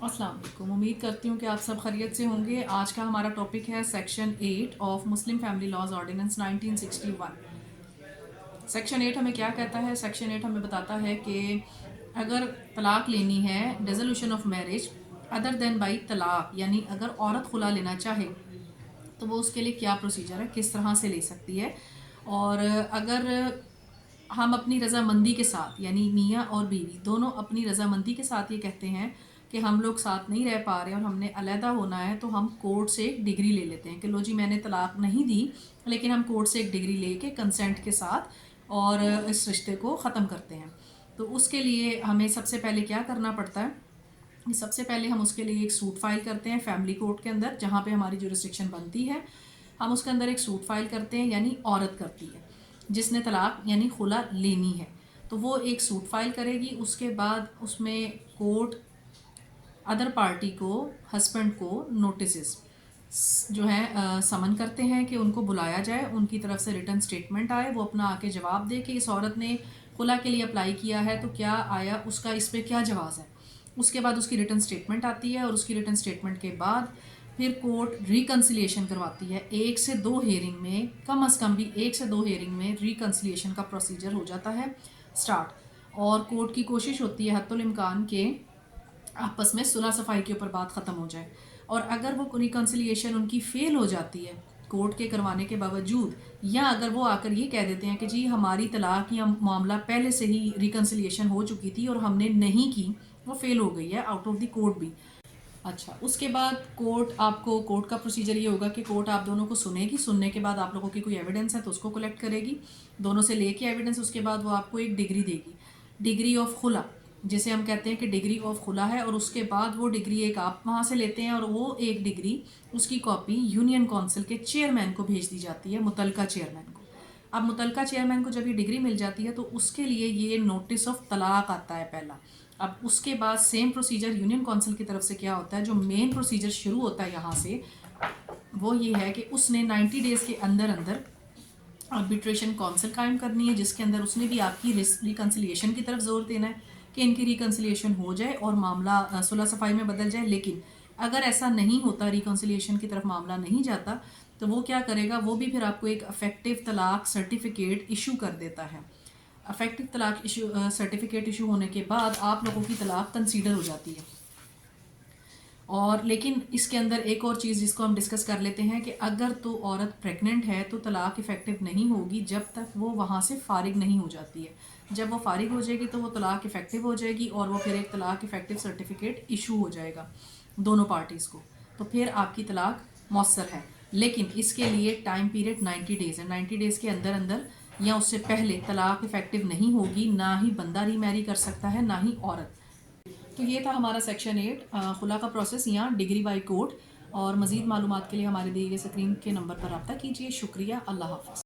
अस्सलाम वालेकुम। उम्मीद करती हूँ कि आप सब खैरियत से होंगे। आज का हमारा टॉपिक है section 8 of Muslim family laws ordinance 1961। Section 8 हमें क्या कहता है? सेक्शन 8 हमें बताता है कि अगर तलाक लेनी है, dissolution of marriage other than by तलाक, यानी अगर औरत खुला लेना चाहे तो वो उसके लिए क्या प्रोसीजर है, किस तरह से ले सकती है। और अगर हम अपनी रज़ामंदी के साथ, यानी मियाँ और बीवी दोनों अपनी रज़ामंदी के साथ ये कहते हैं कि हम लोग साथ नहीं रह पा रहे और हमने अलहदा होना है, तो हम कोर्ट से एक डिग्री ले लेते हैं कि लो जी मैंने तलाक नहीं दी, लेकिन हम कोर्ट से एक डिग्री लेके कंसेंट के साथ और इस रिश्ते को ख़त्म करते हैं। तो उसके लिए हमें सबसे पहले क्या करना पड़ता है कि सबसे पहले हम उसके लिए एक सूट फाइल करते हैं फैमिली कोर्ट के अंदर, जहाँ पे हमारी जुरिस्डिक्शन बनती है। हम उसके अंदर एक सूट फाइल करते हैं, यानी औरत करती है जिसने तलाक यानी खुला लेनी है, तो वो एक सूट फाइल करेगी। उसके बाद उसमें कोर्ट अदर पार्टी को, हस्बैंड को नोटिस जो है समन करते हैं कि उनको बुलाया जाए, उनकी तरफ से रिटर्न स्टेटमेंट आए, वो अपना आके जवाब दे कि इस औरत ने खुला के लिए अप्लाई किया है तो क्या आया, उसका इस पर क्या जवाब है। उसके बाद उसकी रिटर्न स्टेटमेंट आती है और उसकी रिटर्न स्टेटमेंट के बाद फिर कोर्ट रिकन्सिलिएशन करवाती है। 1 से 2 हेयरिंग में, कम अज़ कम भी 1 से 2 हेयरिंग में रिकन्सिलिएशन का प्रोसीजर हो जाता है स्टार्ट। और कोर्ट की कोशिश होती है हत्तुल इम्कान के आपस में सुलह सफाई के ऊपर बात ख़त्म हो जाए। और अगर वो रिकन्सिलिएशन उनकी फ़ेल हो जाती है कोर्ट के करवाने के बावजूद, या अगर वो आकर ये कह देते हैं कि जी हमारी तलाक या मामला पहले से ही रिकन्सिलिएशन हो चुकी थी और हमने नहीं की, वो फेल हो गई है आउट ऑफ द कोर्ट भी। अच्छा, उसके बाद कोर्ट का प्रोसीजर ये होगा कि कोर्ट आप दोनों को सुनेगी, सुनने के बाद आप लोगों की कोई एविडेंस है तो उसको कलेक्ट करेगी, दोनों से लेके एविडेंस, उसके बाद वो आपको एक डिग्री देगी, डिग्री ऑफ खुला, जिसे हम कहते हैं कि डिग्री ऑफ खुला है। और उसके बाद वो डिग्री एक आप वहाँ से लेते हैं और वो एक डिग्री, उसकी कॉपी यूनियन काउंसिल के चेयरमैन को भेज दी जाती है, मुतलका चेयरमैन को। अब मुतलका चेयरमैन को जब ये डिग्री मिल जाती है तो उसके लिए ये नोटिस ऑफ तलाक आता है पहला। अब उसके बाद सेम प्रोसीजर यूनियन काउंसिल की तरफ से क्या होता है, जो मेन प्रोसीजर शुरू होता है यहाँ से, वो ये है कि उसने 90 डेज़ के अंदर अंदर आर्बिट्रेशन काउंसिल कायम करनी है, जिसके अंदर उसने भी आपकी रिकन्सिलिएशन की तरफ जोर देना है कि इनकी रिकन्सिलिएशन हो जाए और मामला सुलह सफाई में बदल जाए। लेकिन अगर ऐसा नहीं होता, रिकन्सिलिएशन की तरफ मामला नहीं जाता, तो वो क्या करेगा, वो भी फिर आपको एक अफेक्टिव तलाक सर्टिफिकेट इशू कर देता है। अफेक्टिव तलाक इशू सर्टिफिकेट इशू होने के बाद आप लोगों की तलाक कंसीडर हो जाती है। और लेकिन इसके अंदर एक और चीज़ जिसको हम डिस्कस कर लेते हैं कि अगर तो औरत प्रेग्नेंट है तो तलाक इफ़ेक्टिव नहीं होगी जब तक वो वहाँ से फारिग नहीं हो जाती है। जब वो फारिग हो जाएगी तो वो तलाक इफ़ेक्टिव हो जाएगी और वो फिर एक तलाक इफ़ेक्टिव सर्टिफिकेट इशू हो जाएगा दोनों पार्टीज़ को, तो फिर आपकी तलाक मौसर है। लेकिन इसके लिए टाइम पीरियड 90 डेज़ है। 90 डेज़ के अंदर अंदर या उससे पहले तलाक इफ़ेक्टिव नहीं होगी, ना ही बंदा रीमैरी कर सकता है ना ही औरत। तो ये था हमारा सेक्शन 8 खुला का प्रोसेस या डिग्री बाई कोर्ट। और मज़ीद मालूमात के लिए हमारे दिए गए स्क्रीन के नंबर पर रब्ता कीजिए। शुक्रिया, अल्लाह हाफ़िज़।